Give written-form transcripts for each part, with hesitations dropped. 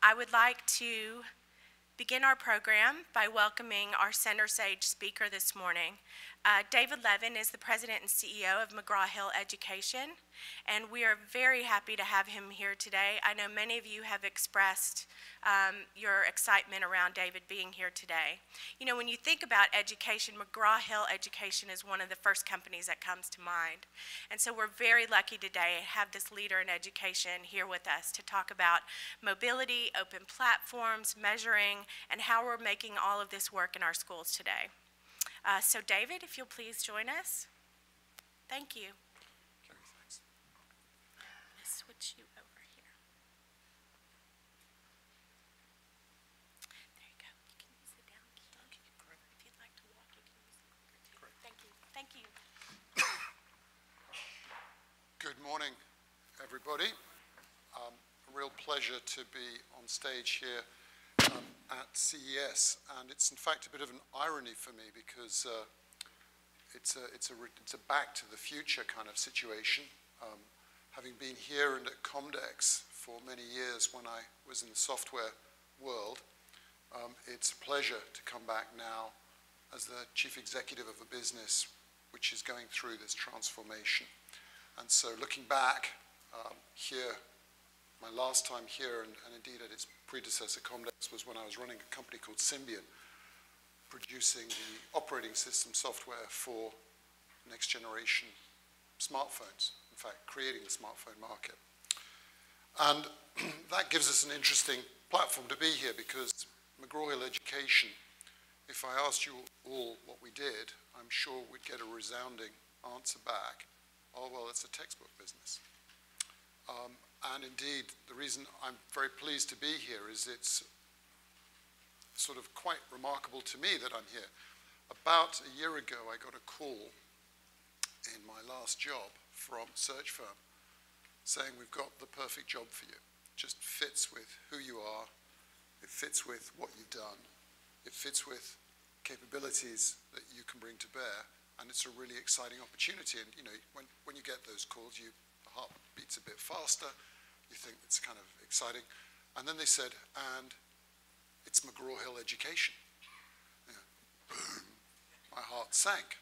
I would like to begin our program by welcoming our center stage speaker this morning. David Levin is the President and CEO of McGraw-Hill Education, and we are very happy to have him here today. I know many of you have expressed your excitement around David being here today. You know, when you think about education, McGraw-Hill Education is one of the first companies that comes to mind. And so we're very lucky today to have this leader in education here with us to talk about mobility, open platforms, measuring, and how we're making all of this work in our schools today. So David, if you'll please join us. Thank you. Carrie, thanks. I'm going to switch you over here. There you go. You can use the down key. If you'd like to walk, you can use the clicker too. Great. Thank you. Thank you. Good morning, everybody. A real pleasure to be on stage here at CES, and it's in fact a bit of an irony for me because it's a back to the future kind of situation. Having been here and at Comdex for many years when I was in the software world, it's a pleasure to come back now as the chief executive of a business which is going through this transformation. And so looking back here, my last time here, and indeed at its predecessor, Comdex, was when I was running a company called Symbian, producing the operating system software for next generation smartphones, in fact, creating the smartphone market. And that gives us an interesting platform to be here because McGraw-Hill Education, if I asked you all what we did, I'm sure we'd get a resounding answer back. Oh, well, it's a textbook business. And indeed, the reason I'm very pleased to be here is it's sort of quite remarkable to me that I'm here. About a year ago, I got a call in my last job from a search firm saying, we've got the perfect job for you. It just fits with who you are. It fits with what you've done. It fits with capabilities that you can bring to bear. And it's a really exciting opportunity. And you know, when you get those calls, the heart beats a bit faster. You think it's kind of exciting. And then they said, and it's McGraw-Hill Education. You know, boom, my heart sank.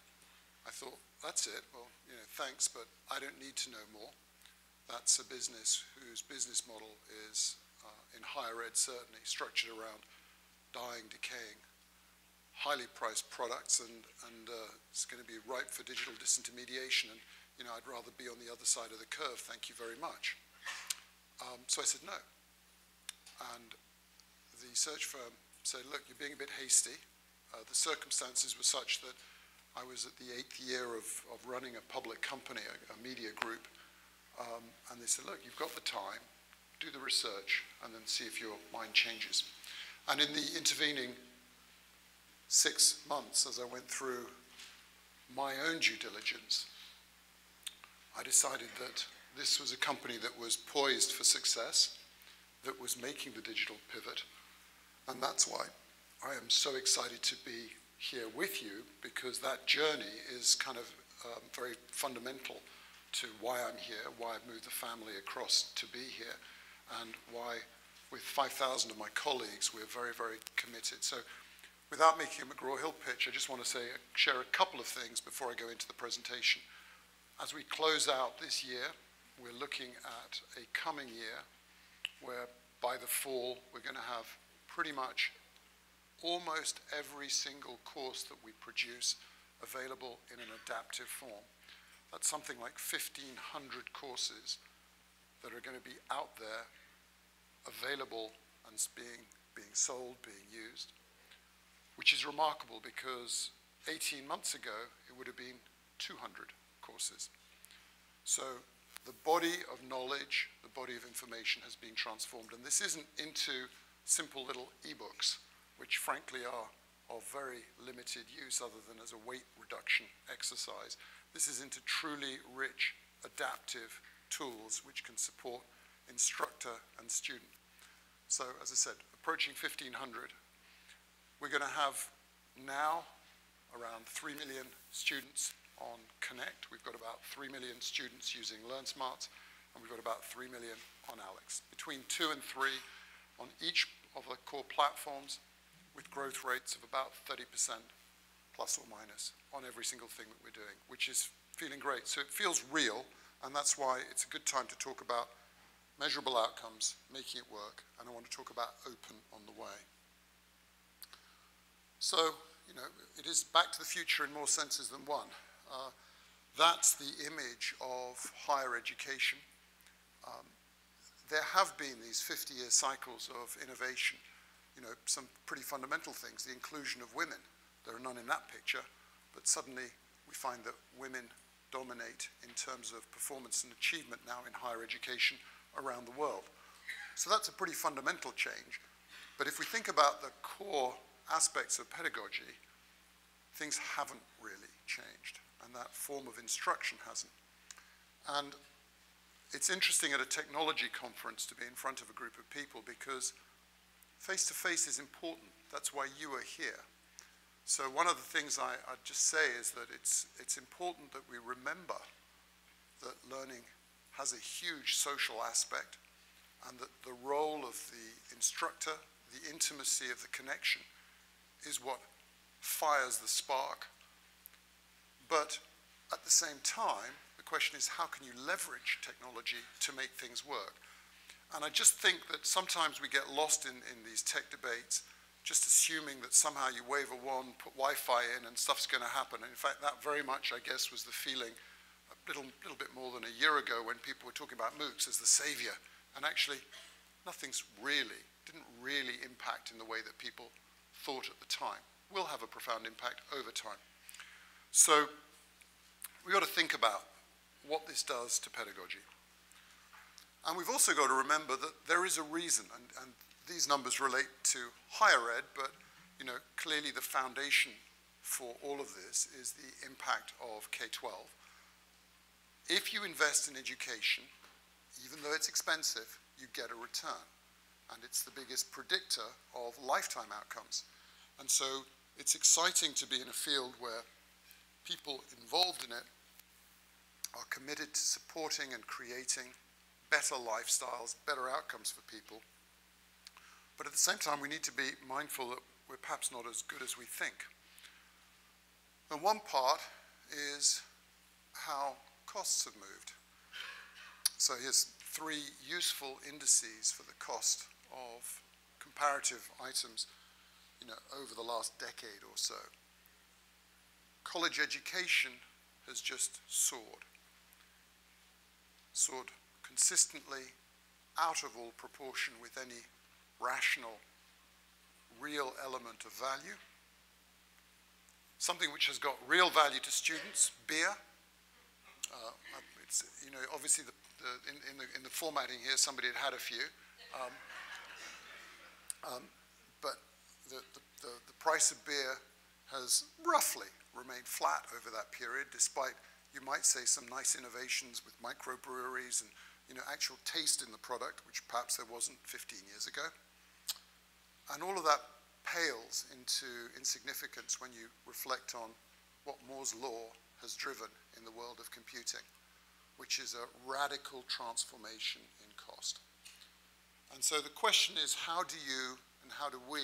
I thought, that's it. Well, you know, thanks, but I don't need to know more. That's a business whose business model is, in higher ed certainly, structured around dying, decaying, highly priced products, and it's going to be ripe for digital disintermediation. And you know, I'd rather be on the other side of the curve. Thank you very much. So I said no. And the search firm said, look, you're being a bit hasty. The circumstances were such that I was at the 8th year of running a public company, a media group. And they said, look, you've got the time, do the research, and then see if your mind changes. And in the intervening 6 months, as I went through my own due diligence, I decided that this was a company that was poised for success, that was making the digital pivot. And that's why I am so excited to be here with you, because that journey is kind of very fundamental to why I'm here, why I've moved the family across to be here, and why with 5,000 of my colleagues, we're very, very committed. So without making a McGraw-Hill pitch, I just want to share a couple of things before I go into the presentation. As we close out this year, we're looking at a coming year where by the fall, we're going to have pretty much almost every single course that we produce available in an adaptive form. That's something like 1,500 courses that are going to be out there, available and being sold, being used, which is remarkable because 18 months ago, it would have been 200 courses. So the body of knowledge, the body of information has been transformed. And this isn't into simple little ebooks, which frankly are of very limited use other than as a weight reduction exercise. This is into truly rich, adaptive tools which can support instructor and student. So as I said, approaching 1,500. We're going to have now around 3 million students on Connect. We've got about 3 million students using LearnSmarts, and we've got about 3 million on Alex. Between 2 and 3, on each of the core platforms with growth rates of about 30% plus or minus on every single thing that we're doing, which is feeling great. So it feels real, and that's why it's a good time to talk about measurable outcomes, making it work, and I want to talk about open on the way. So, you know, it is back to the future in more senses than one. That's the image of higher education. There have been these 50-year cycles of innovation, you know, some pretty fundamental things, the inclusion of women. There are none in that picture, but suddenly we find that women dominate in terms of performance and achievement now in higher education around the world. So that's a pretty fundamental change. But if we think about the core aspects of pedagogy, things haven't really changed, and that form of instruction hasn't. And it's interesting at a technology conference to be in front of a group of people because face-to-face is important. That's why you are here. So one of the things I'd just say is that it's important that we remember that learning has a huge social aspect and that the role of the instructor, the intimacy of the connection, is what fires the spark. But at the same time, the question is how can you leverage technology to make things work? And I just think that sometimes we get lost in these tech debates, just assuming that somehow you wave a wand, put Wi-Fi in, and stuff's going to happen. And in fact, that very much, I guess, was the feeling a little bit more than a year ago when people were talking about MOOCs as the savior. And actually, didn't really impact in the way that people thought at the time. Will have a profound impact over time. So we've got to think about what this does to pedagogy. And we've also got to remember that there is a reason, and these numbers relate to higher ed, but you know, clearly the foundation for all of this is the impact of K-12. If you invest in education, even though it's expensive, you get a return. And it's the biggest predictor of lifetime outcomes. And so it's exciting to be in a field where people involved in it are committed to supporting and creating better lifestyles, better outcomes for people. But at the same time, we need to be mindful that we're perhaps not as good as we think. And one part is how costs have moved. So here's 3 useful indices for the cost of comparative items, you know, over the last decade or so. College education has just soared consistently out of all proportion with any rational, real element of value. Something which has got real value to students, beer. It's, you know, obviously in the formatting here, somebody had a few. But the price of beer has roughly remained flat over that period, despite, you might say, some nice innovations with microbreweries and, you know, actual taste in the product, which perhaps there wasn't 15 years ago. And all of that pales into insignificance when you reflect on what Moore's law has driven in the world of computing, which is a radical transformation in cost. And so the question is, how do you and how do we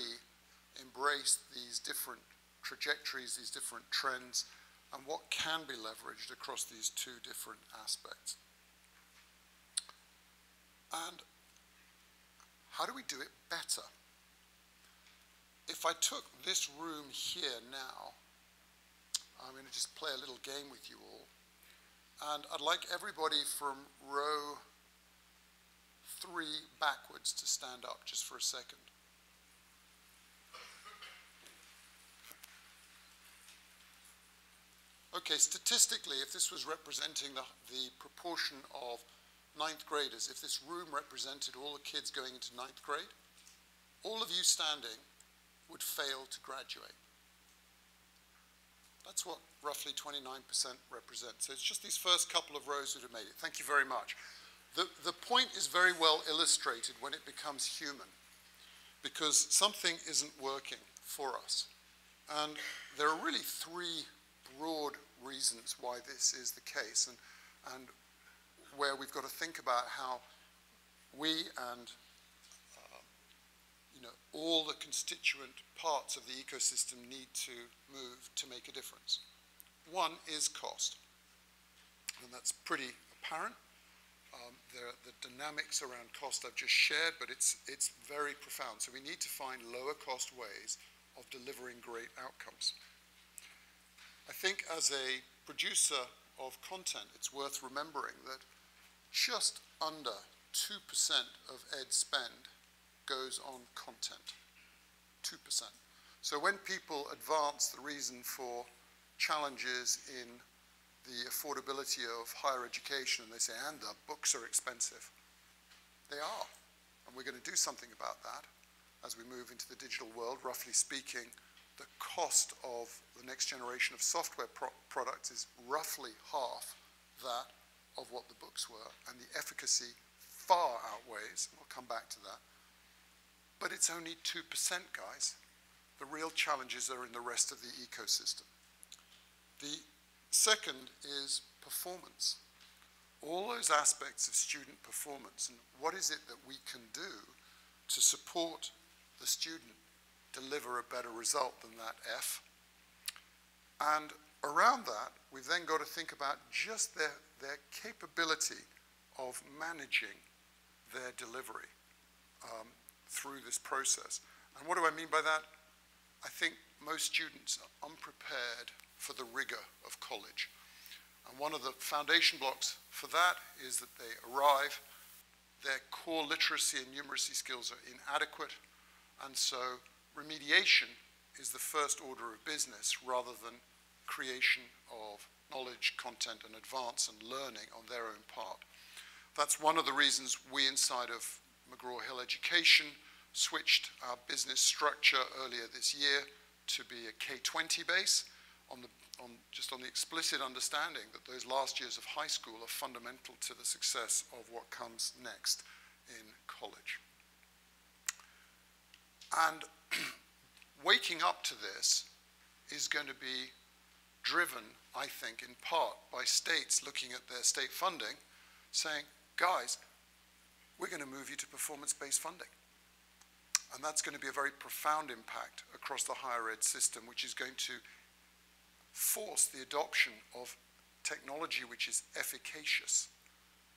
embrace these different trajectories, these different trends, and what can be leveraged across these 2 different aspects? And how do we do it better? If I took this room here now, I'm going to just play a little game with you all. And I'd like everybody from row 3 backwards to stand up just for a second. Okay, statistically, if this was representing the proportion of 9th graders, if this room represented all the kids going into 9th grade, all of you standing would fail to graduate. That's what roughly 29% represents. So it's just these first couple of rows that have made it. Thank you very much. The point is very well illustrated when it becomes human, because something isn't working for us. And there are really 3 broad reasons why this is the case, and where we've got to think about how we and all the constituent parts of the ecosystem need to move to make a difference. One is cost, and that's pretty apparent. The dynamics around cost I've just shared, but it's very profound. So we need to find lower cost ways of delivering great outcomes. I think as a producer of content, it's worth remembering that just under 2% of ed spend goes on content. 2%. So when people advance the reason for challenges in the affordability of higher education, and they say, and the books are expensive. They are, and we're going to do something about that as we move into the digital world. Roughly speaking, the cost of the next generation of software products is roughly half that of what the books were, and the efficacy far outweighs, and we'll come back to that. But it's only 2%, guys. The real challenges are in the rest of the ecosystem. The second is performance. All those aspects of student performance, and what is it that we can do to support the student deliver a better result than that F. And around that, we've then got to think about just their capability of managing their delivery through this process. And what do I mean by that? I think most students are unprepared for the rigor of college. And one of the foundation blocks for that is that they arrive, their core literacy and numeracy skills are inadequate, and so remediation is the first order of business rather than creation of knowledge, content, and advance and learning on their own part. That's one of the reasons we inside of McGraw-Hill Education switched our business structure earlier this year to be a K-20 base just on the explicit understanding that those last years of high school are fundamental to the success of what comes next in college. And waking up to this is going to be driven, I think, in part by states looking at their state funding, saying, guys, we're going to move you to performance-based funding. And that's going to be a very profound impact across the higher ed system, which is going to force the adoption of technology which is efficacious,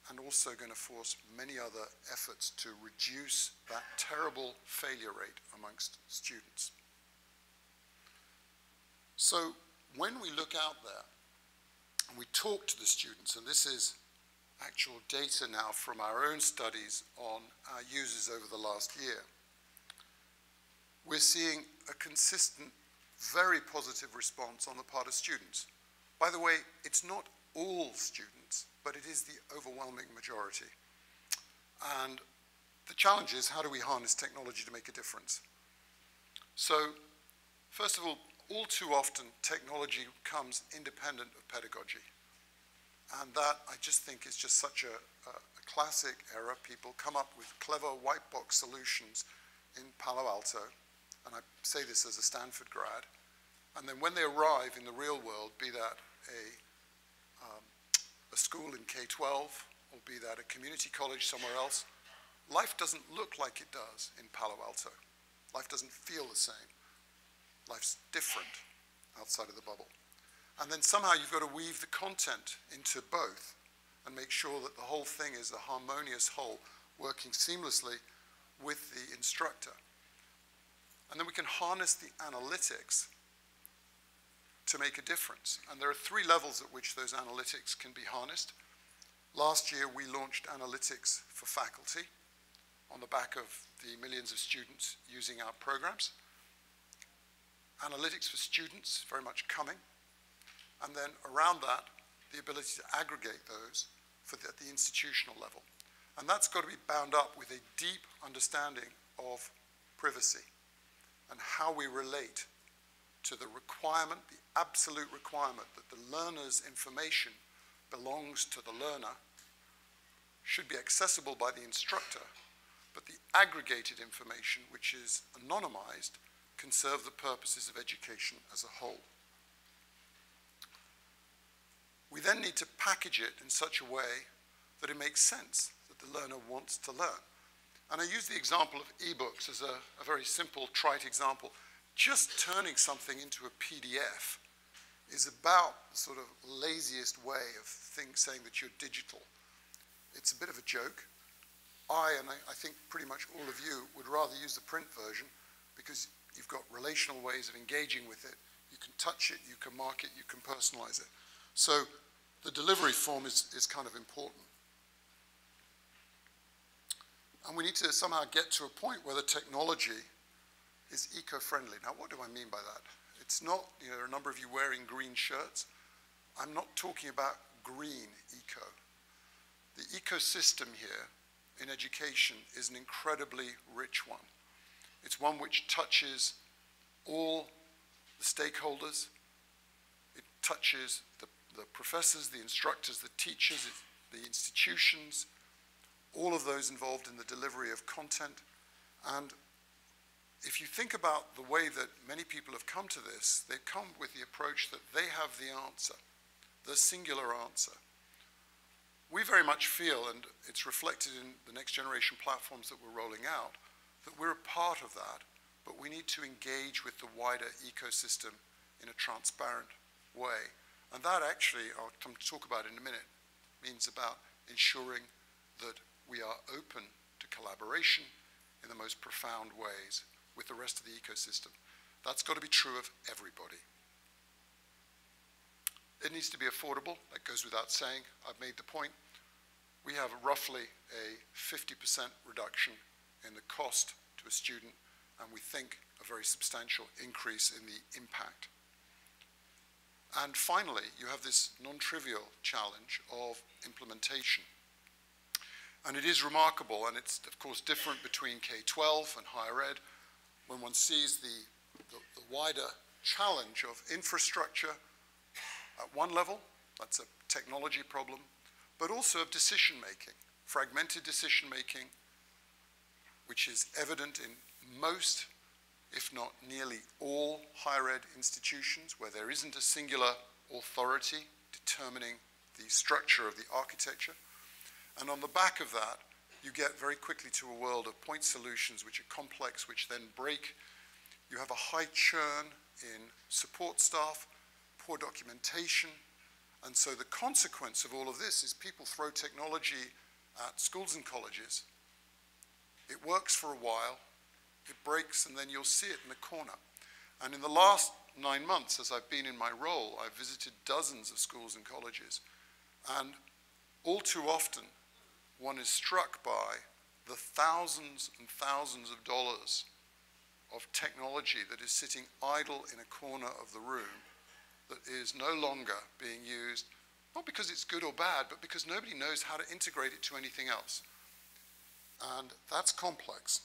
and also going to force many other efforts to reduce that terrible failure rate amongst students. So when we look out there and we talk to the students, and this is actual data now from our own studies on our users over the last year, we're seeing a consistent, very positive response on the part of students. By the way, it's not all students, but it is the overwhelming majority. And the challenge is, how do we harness technology to make a difference? So, first of all too often, technology comes independent of pedagogy. And that, I just think, is just such a classic error. People come up with clever white box solutions in Palo Alto, and I say this as a Stanford grad, and then when they arrive in the real world, be that a school in K-12, or be that a community college somewhere else, life doesn't look like it does in Palo Alto. Life doesn't feel the same. Life's different outside of the bubble. And then somehow you've got to weave the content into both and make sure that the whole thing is a harmonious whole, working seamlessly with the instructor. And then we can harness the analytics to make a difference. And there are 3 levels at which those analytics can be harnessed. Last year, we launched analytics for faculty on the back of the millions of students using our programs. Analytics for students, very much coming. And then around that, the ability to aggregate those at the institutional level. And that's got to be bound up with a deep understanding of privacy and how we relate to the requirement, the absolute requirement that the learner's information belongs to the learner, should be accessible by the instructor, but the aggregated information, which is anonymized, can serve the purposes of education as a whole. We then need to package it in such a way that it makes sense, that the learner wants to learn. And I use the example of ebooks as a very simple, trite example. Just turning something into a PDF is about the sort of laziest way of saying that you're digital. It's a bit of a joke. I think pretty much all of you would rather use the print version because you've got relational ways of engaging with it. You can touch it, you can mark it, you can personalize it. So the delivery form is kind of important. And we need to somehow get to a point where the technology is eco-friendly. Now, what do I mean by that? It's not, there are a number of you wearing green shirts. I'm not talking about green eco. The ecosystem here in education is an incredibly rich one. It's one which touches all the stakeholders. It touches the professors, the instructors, the teachers, the institutions, all of those involved in the delivery of content. And if you think about the way that many people have come to this, they've come with the approach that they have the answer, the singular answer. We very much feel, and it's reflected in the next generation platforms that we're rolling out, that we're a part of that, but we need to engage with the wider ecosystem in a transparent way. And that actually, I'll come to talk about in a minute, means about ensuring that we are open to collaboration in the most profound ways with the rest of the ecosystem. That's got to be true of everybody. It needs to be affordable. That goes without saying. I've made the point. We have roughly a 50% reduction in the cost to a student, and we think a very substantial increase in the impact. And finally, you have this non-trivial challenge of implementation. And it is remarkable, and it's of course different between K-12 and higher ed, when one sees the wider challenge of infrastructure at one level, that's a technology problem, but also of decision-making, fragmented decision-making, which is evident in most, if not nearly all, higher ed institutions where there isn't a singular authority determining the structure of the architecture. And on the back of that, you get very quickly to a world of point solutions which are complex, which then break. You have a high churn in support staff, poor documentation, and so the consequence of all of this is people throw technology at schools and colleges. It works for a while, it breaks, and then you'll see it in the corner. And in the last 9 months, as I've been in my role, I've visited dozens of schools and colleges, and all too often, one is struck by the thousands and thousands of dollars of technology that is sitting idle in a corner of the room that is no longer being used, not because it's good or bad, but because nobody knows how to integrate it to anything else. And that's complex.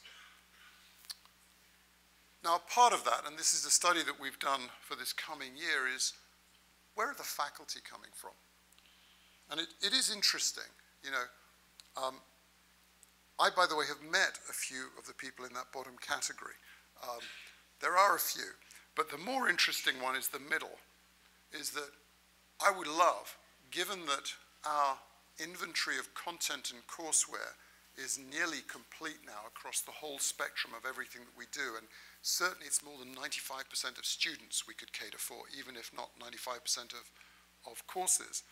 Now, part of that, and this is a study that we've done for this coming year, is where are the faculty coming from? And it is interesting, I, by the way, have met a few of the people in that bottom category. There are a few, but the more interesting one is the middle, is that I would love, given that our inventory of content and courseware is nearly complete now across the whole spectrum of everything that we do, and certainly it's more than 95% of students we could cater for, even if not 95% of courses,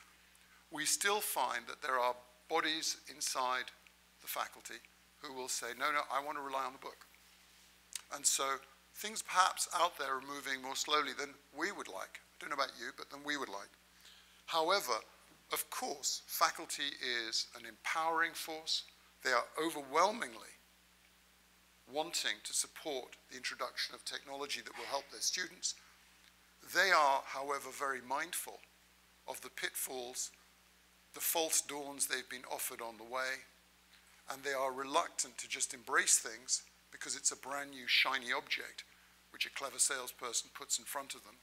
we still find that there are bodies inside the faculty who will say, no, I want to rely on the book. And so things perhaps out there are moving more slowly than we would like. I don't know about you, but than we would like. However, of course, faculty is an empowering force. They are overwhelmingly wanting to support the introduction of technology that will help their students. They are, however, very mindful of the pitfalls, the false dawns they've been offered on the way, and they are reluctant to just embrace things because it's a brand new shiny object which a clever salesperson puts in front of them,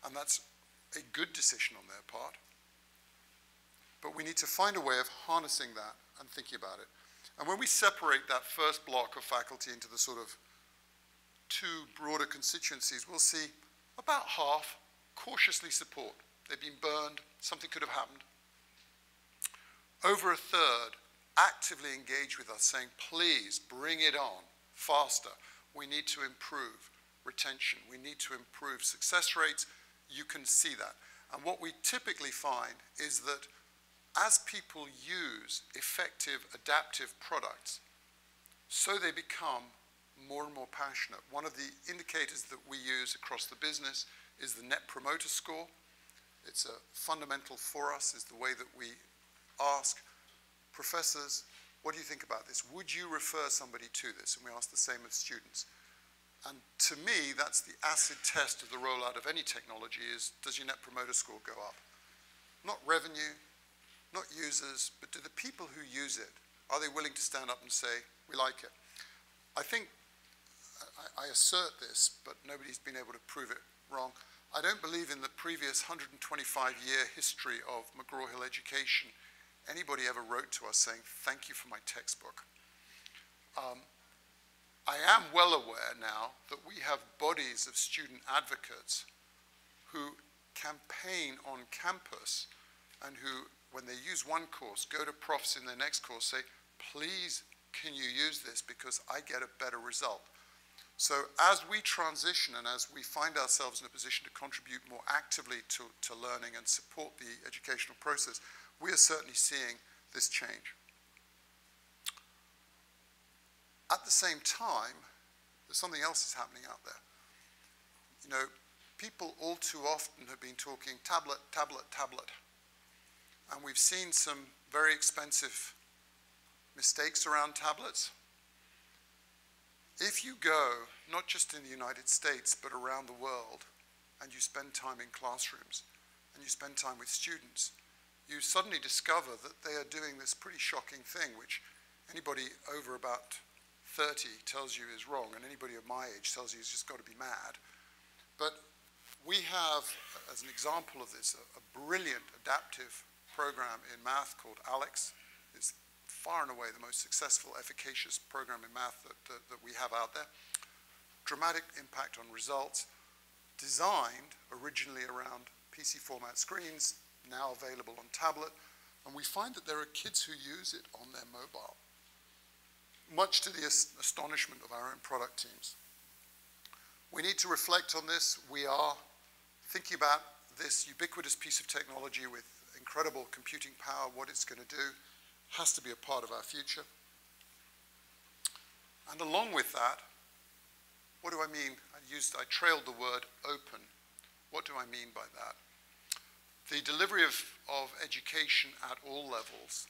and that's a good decision on their part. But we need to find a way of harnessing that and thinking about it. And when we separate that first block of faculty into the sort of two broader constituencies, we'll see about half cautiously support. They've been burned, something could have happened. Over a third actively engage with us saying, please bring it on faster. We need to improve retention. We need to improve success rates. You can see that. And what we typically find is that as people use effective adaptive products, so they become more and more passionate. One of the indicators that we use across the business is the Net Promoter Score. It's a fundamental for us, is the way that we ask professors, what do you think about this? Would you refer somebody to this? And we ask the same of students. And to me, that's the acid test of the rollout of any technology is, does your Net Promoter Score go up? Not revenue, not users, but do the people who use it, are they willing to stand up and say, we like it? I think, I assert this, but nobody's been able to prove it wrong. I don't believe in the previous 125-year history of McGraw-Hill Education, anybody ever wrote to us saying, thank you for my textbook. I am well aware now that we have bodies of student advocates who campaign on campus and who, when they use one course, go to profs in their next course, say, please, can you use this because I get a better result. So as we transition and as we find ourselves in a position to contribute more actively to learning and support the educational process, we are certainly seeing this change. At the same time, there's something else that's happening out there. You know, people all too often have been talking tablet, tablet, tablet. And we've seen some very expensive mistakes around tablets. If you go, not just in the United States, but around the world, and you spend time in classrooms, and you spend time with students, you suddenly discover that they are doing this pretty shocking thing, which anybody over about 30 tells you is wrong, and anybody of my age tells you it's just got to be mad. But we have, as an example of this, a brilliant adaptive program in math called ALEX. It's far and away the most successful, efficacious program in math that we have out there. Dramatic impact on results, designed originally around PC format screens, now available on tablet, and we find that there are kids who use it on their mobile, much to the astonishment of our own product teams. We need to reflect on this. We are thinking about this ubiquitous piece of technology with incredible computing power, what it's going to do, has to be a part of our future. And along with that, what do I mean? I trailed the word open. What do I mean by that? The delivery of education at all levels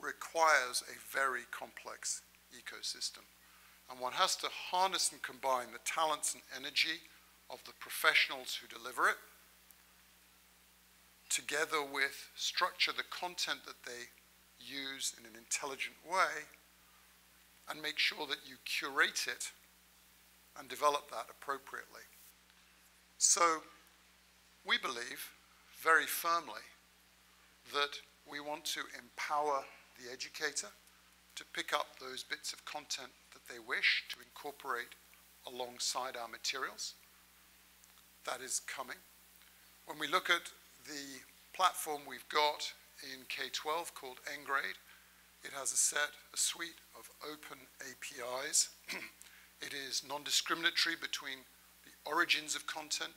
requires a very complex ecosystem. And one has to harness and combine the talents and energy of the professionals who deliver it, together with structure the content that they use in an intelligent way, and make sure that you curate it and develop that appropriately. So we believe very firmly that we want to empower the educator to pick up those bits of content that they wish to incorporate alongside our materials. That is coming. When we look at the platform we've got in K-12 called Ngrade, it has a suite of open APIs. It is non-discriminatory between the origins of content.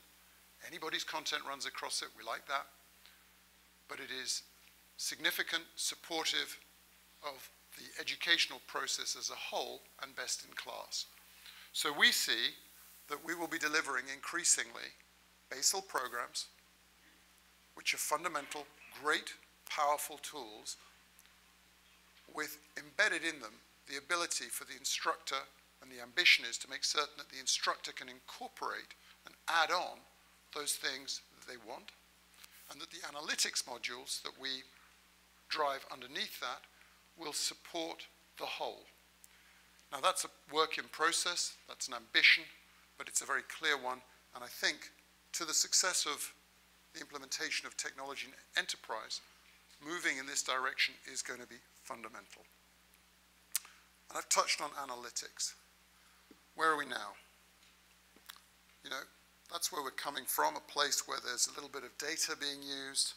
Anybody's content runs across it, we like that. But it is significant, supportive of the educational process as a whole, and best in class. So we see that we will be delivering increasingly basal programs, which are fundamental, great, powerful tools, with embedded in them the ability for the instructor, and the ambition is to make certain that the instructor can incorporate and add on those things that they want, and that the analytics modules that we drive underneath that will support the whole. Now that's a work in process, that's an ambition, but it's a very clear one, and I think to the success of the implementation of technology in enterprise, moving in this direction is going to be fundamental. And I've touched on analytics. Where are we now? You know, that's where we're coming from, a place where there's a little bit of data being used,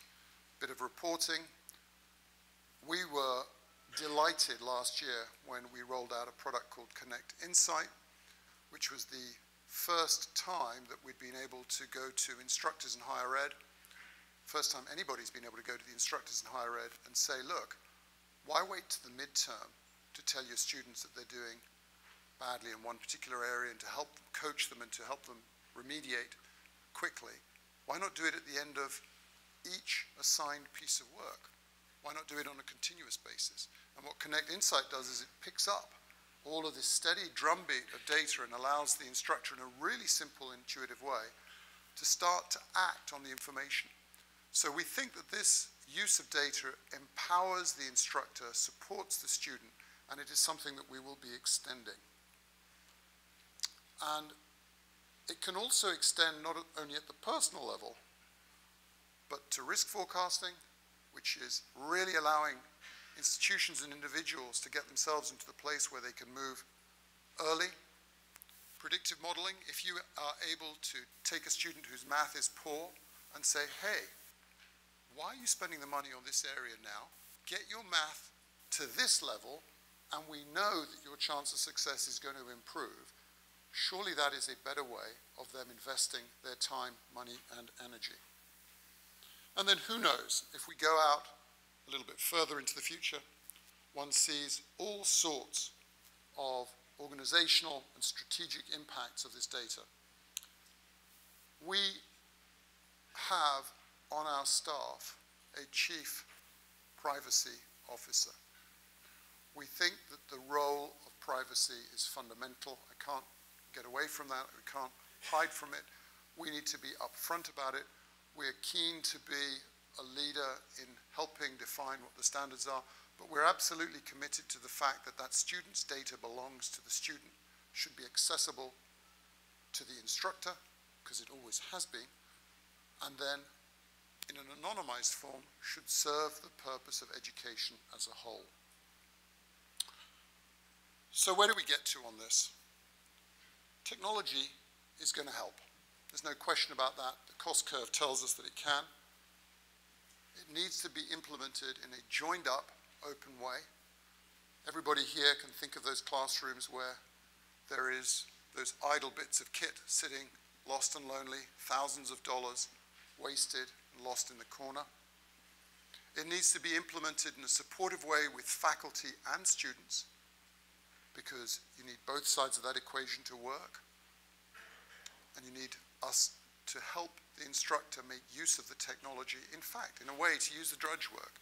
a bit of reporting. We were delighted last year when we rolled out a product called Connect Insight, which was the first time that we'd been able to go to instructors in higher ed, first time anybody's been able to go to the instructors in higher ed and say, look, why wait to the midterm to tell your students that they're doing badly in one particular area and to help them, coach them and to help them remediate quickly? Why not do it at the end of each assigned piece of work? Why not do it on a continuous basis? And what Connect Insight does is it picks up all of this steady drumbeat of data and allows the instructor in a really simple, intuitive way to start to act on the information. So we think that this use of data empowers the instructor, supports the student, and it is something that we will be extending. And it can also extend not only at the personal level, but to risk forecasting, which is really allowing institutions and individuals to get themselves into the place where they can move early. Predictive modeling, if you are able to take a student whose math is poor and say, hey, why are you spending the money on this area now? Get your math to this level, and we know that your chance of success is going to improve. Surely that is a better way of them investing their time, money, and energy. And then who knows, if we go out a little bit further into the future, one sees all sorts of organizational and strategic impacts of this data. We have on our staff a chief privacy officer. We think that the role of privacy is fundamental. I can't get away from that. We can't hide from it. We need to be upfront about it. We're keen to be a leader in helping define what the standards are, but we're absolutely committed to the fact that that student's data belongs to the student, should be accessible to the instructor, because it always has been, and then in an anonymized form should serve the purpose of education as a whole. So where do we get to on this? Technology is going to help. There's no question about that. The cost curve tells us that it can. It needs to be implemented in a joined up, open way. Everybody here can think of those classrooms where there is those idle bits of kit sitting lost and lonely, thousands of dollars wasted and lost in the corner. It needs to be implemented in a supportive way with faculty and students, because you need both sides of that equation to work. And you need us to help the instructor make use of the technology, in fact, in a way to use the drudge work,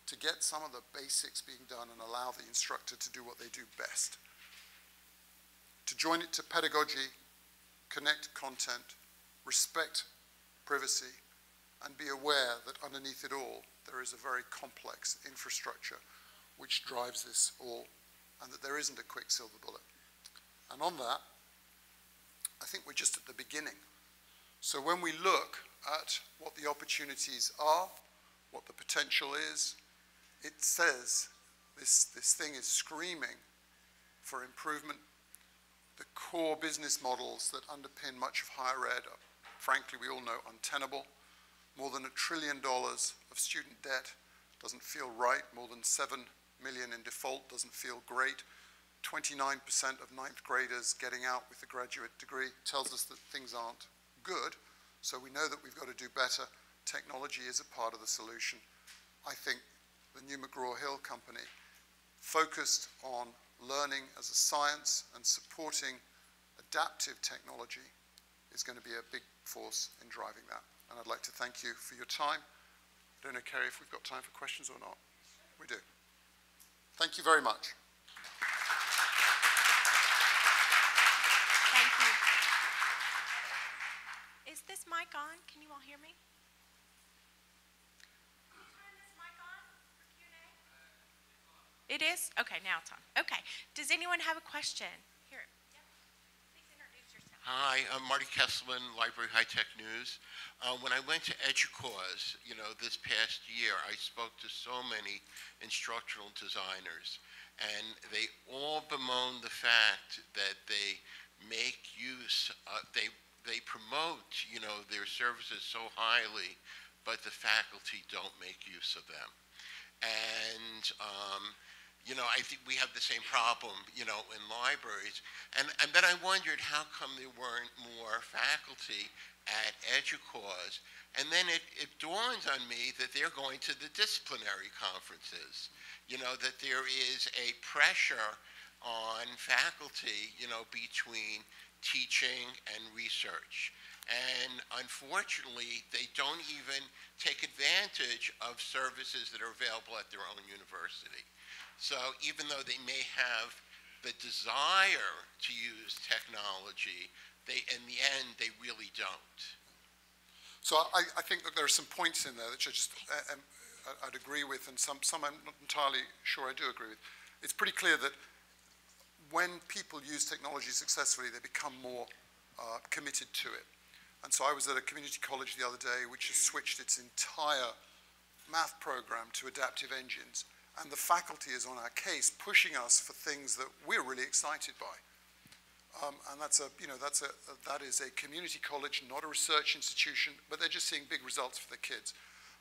to get some of the basics being done and allow the instructor to do what they do best. To join it to pedagogy, connect content, respect privacy, and be aware that underneath it all, there is a very complex infrastructure which drives this all, and that there isn't a quick silver bullet. And on that, I think we're just at the beginning. So when we look at what the opportunities are, what the potential is, it says this thing is screaming for improvement. The core business models that underpin much of higher ed are, frankly, we all know, untenable. More than $1 trillion of student debt doesn't feel right. More than 7 million in default doesn't feel great. 29% of ninth graders getting out with a graduate degree tells us that things aren't good. So we know that we've got to do better. Technology is a part of the solution. I think the new McGraw-Hill company, focused on learning as a science and supporting adaptive technology, is going to be a big force in driving that. And I'd like to thank you for your time. I don't know, Kerry, if we've got time for questions or not. We do. Thank you very much. Thank you. Is this mic on? Can you all hear me? Can you turn this mic on for Q&A? It is? Okay, now it's on. Okay. Does anyone have a question? Here. Yep. Please introduce yourself. Hi, I'm Marty Kesselman, Library High Tech News. When I went to EDUCAUSE, this past year, I spoke to so many instructional designers, and they all bemoan the fact that they make use, they promote, their services so highly, but the faculty don't make use of them. And, You know, I think we have the same problem, you know, in libraries. And then I wondered how come there weren't more faculty at EDUCAUSE. And then it dawned on me that they're going to the disciplinary conferences, you know, that there is a pressure on faculty, you know, between teaching and research. And unfortunately, they don't even take advantage of services that are available at their own university. So even though they may have the desire to use technology, in the end, they really don't. So I think that there are some points in there that I'd agree with, and some I'm not entirely sure I do agree with. It's pretty clear that when people use technology successfully, they become more committed to it. And so I was at a community college the other day which has switched its entire math program to adaptive engines. And the faculty is on our case, pushing us for things that we're really excited by. And that is a community college, not a research institution, but they're just seeing big results for their kids.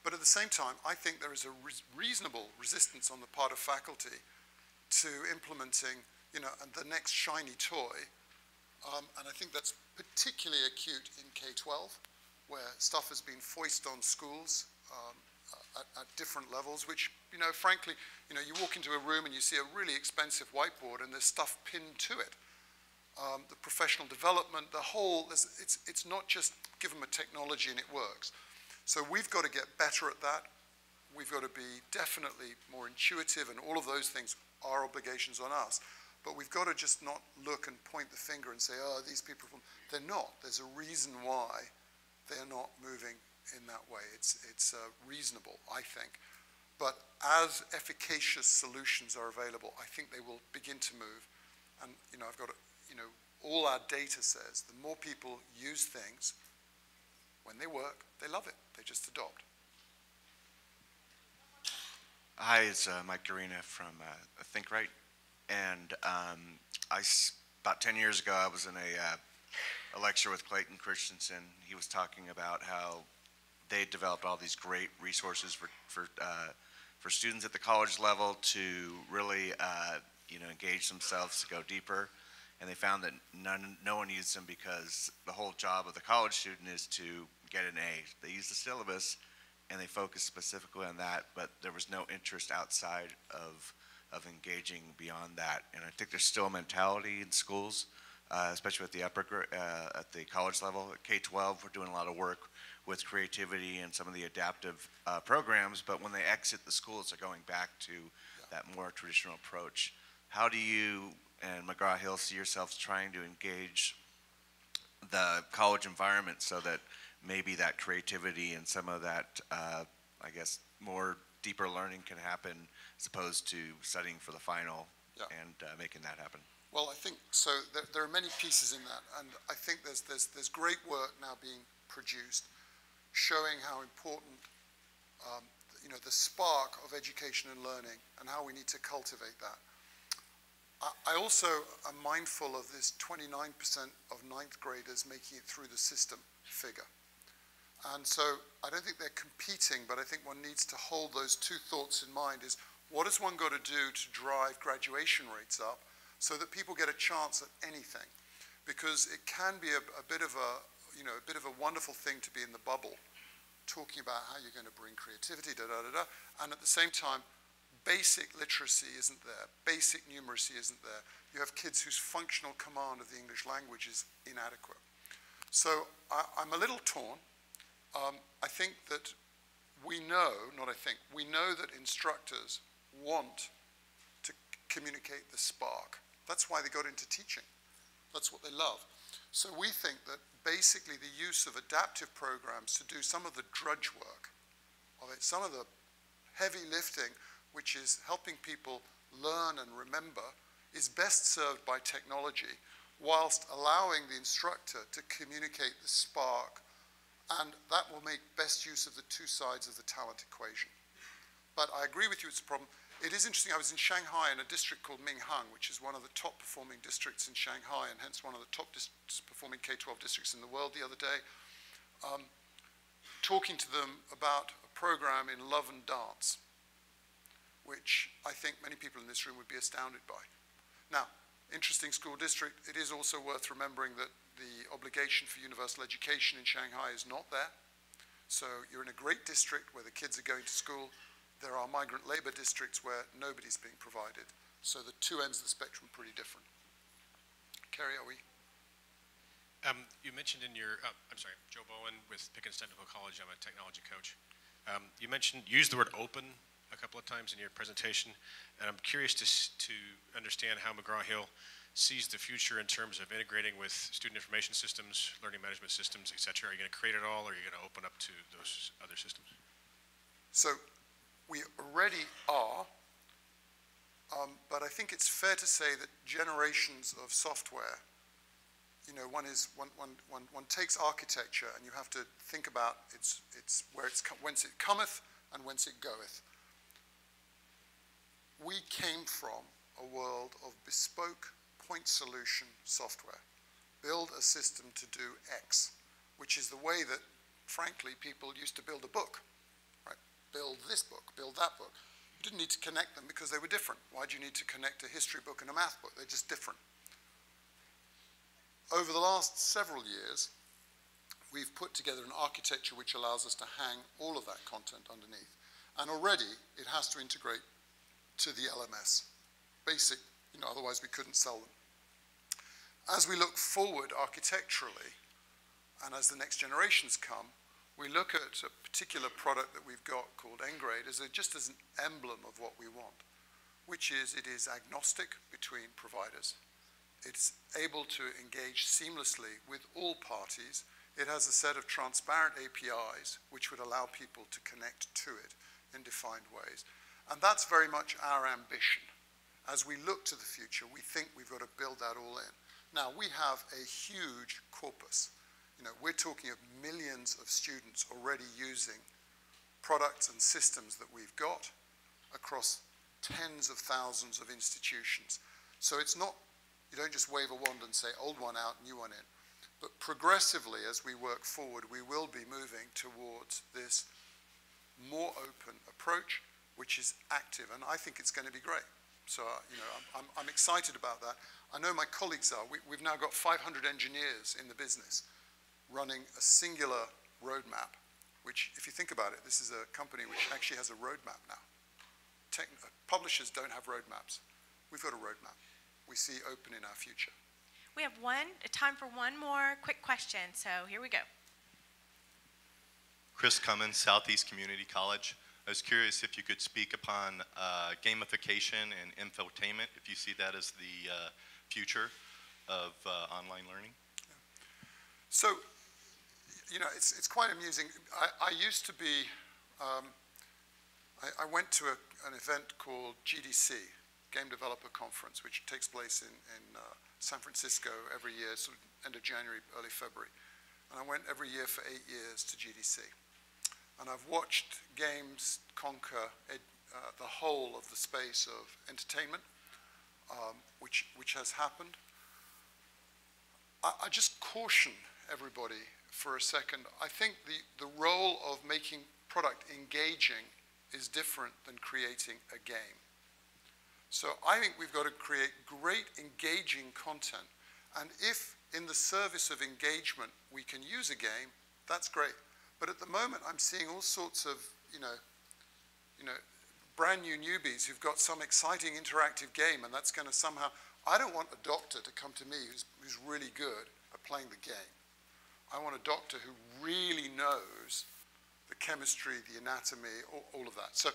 But at the same time, I think there is a reasonable resistance on the part of faculty to implementing, you know, the next shiny toy. And I think that's particularly acute in K-12, where stuff has been foisted on schools at different levels, which, you know, frankly, you know, you walk into a room and you see a really expensive whiteboard and there's stuff pinned to it. The professional development, the whole, it's not just give them a technology and it works. So we've got to get better at that. We've got to be definitely more intuitive, and all of those things are obligations on us. But we've got to just not look and point the finger and say, oh, these people, they're not. There's a reason why they're not moving in that way. It's reasonable, I think. But as efficacious solutions are available, I think they will begin to move. And, you know, I've got to, you know, all our data says the more people use things, when they work, they love it. They just adopt. Hi, it's Mike Garina from ThinkRight. And about 10 years ago, I was in a lecture with Clayton Christensen. He was talking about how they developed all these great resources for students at the college level to really you know, engage themselves to go deeper. And they found that no one used them because the whole job of the college student is to get an A. They use the syllabus and they focus specifically on that, but there was no interest outside of engaging beyond that. And I think there's still a mentality in schools, especially at the college level. At K-12, we're doing a lot of work with creativity and some of the adaptive programs, but when they exit the schools, they're going back to that more traditional approach. How do you and McGraw-Hill see yourselves trying to engage the college environment so that maybe that creativity and some of that, I guess, more deeper learning can happen as opposed to studying for the final and making that happen? Well, I think so. There are many pieces in that, and I think there's great work now being produced showing how important you know, the spark of education and learning and how we need to cultivate that. I also am mindful of this 29% of ninth graders making it through the system figure. And so I don't think they're competing, but I think one needs to hold those two thoughts in mind is, what has one got to do to drive graduation rates up so that people get a chance at anything? Because it can be a bit of a, you know, a bit of a wonderful thing to be in the bubble, talking about how you're going to bring creativity, and at the same time, basic literacy isn't there, basic numeracy isn't there. You have kids whose functional command of the English language is inadequate. So I'm a little torn. I think that we know, we know that instructors want to communicate the spark. That's why they got into teaching. That's what they love. So we think that basically the use of adaptive programs to do some of the drudge work of it, some of the heavy lifting, which is helping people learn and remember, is best served by technology, whilst allowing the instructor to communicate the spark, and that will make best use of the two sides of the talent equation. But I agree with you, it's a problem. It is interesting, I was in Shanghai in a district called Minhang, which is one of the top performing districts in Shanghai, and hence one of the top performing K-12 districts in the world the other day, talking to them about a program in love and dance. which I think many people in this room would be astounded by. Now, interesting school district, it is also worth remembering that the obligation for universal education in Shanghai is not there. So you're in a great district where the kids are going to school. There are migrant labor districts where nobody's being provided. So the two ends of the spectrum are pretty different. Kerry, are we? You mentioned in your, I'm sorry, Joe Bowen with Pickens Technical College. I'm a technology coach. You used the word open a couple of times in your presentation, and I'm curious to understand how McGraw-Hill sees the future in terms of integrating with student information systems, learning management systems, et cetera. Are you going to create it all, or are you going to open up to those other systems? So we already are, but I think it's fair to say that generations of software, you know, one takes architecture and you have to think about whence it cometh and whence it goeth. We came from a world of bespoke point solution software. Build a system to do X, which is the way that, frankly, people used to build a book, right? Build this book, build that book. You didn't need to connect them because they were different. Why do you need to connect a history book and a math book? They're just different. Over the last several years, we've put together an architecture which allows us to hang all of that content underneath. And already, it has to integrate to the LMS. Basic, you know, otherwise we couldn't sell them. As we look forward architecturally, and as the next generations come, we look at a particular product that we've got called Ngrade just as an emblem of what we want, which is it is agnostic between providers. It's able to engage seamlessly with all parties. It has a set of transparent APIs which would allow people to connect to it in defined ways. And that's very much our ambition. As we look to the future, we think we've got to build that all in. Now, we have a huge corpus. You know, we're talking of millions of students already using products and systems that we've got across tens of thousands of institutions. So it's not, you don't just wave a wand and say old one out, new one in. But progressively, as we work forward, we will be moving towards this more open approach, which is active, and I think it's going to be great. So, you know, I'm excited about that. I know my colleagues are. We've now got 500 engineers in the business running a singular roadmap, which, if you think about it, this is a company which actually has a roadmap now. Publishers don't have roadmaps. We've got a roadmap. We see open in our future. We have time for one more quick question, so here we go. Chris Cummins, Southeast Community College. I was curious if you could speak upon gamification and infotainment, if you see that as the future of online learning. Yeah. So, you know, it's quite amusing. I used to be, I went to an event called GDC, Game Developer Conference, which takes place in San Francisco every year, sort of end of January, early February. And I went every year for 8 years to GDC. And I've watched games conquer the whole of the space of entertainment, which has happened. I just caution everybody for a second. I think the role of making product engaging is different than creating a game. So I think we've got to create great engaging content. And if in the service of engagement we can use a game, that's great. But at the moment, I'm seeing all sorts of, you know, brand new newbies who've got some exciting interactive game, and that's going to somehow. I don't want a doctor to come to me who's really good at playing the game. I want a doctor who really knows the chemistry, the anatomy, all of that. So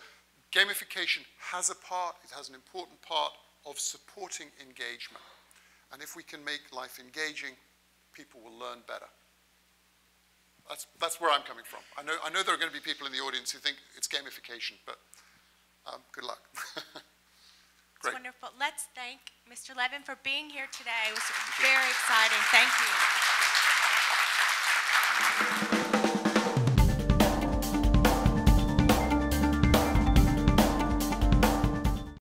gamification has a part. It has an important part of supporting engagement. And if we can make life engaging, people will learn better. That's where I'm coming from. I know there are going to be people in the audience who think it's gamification, but good luck. Great. It's wonderful. Let's thank Mr. Levin for being here today. It was very exciting. Thank you.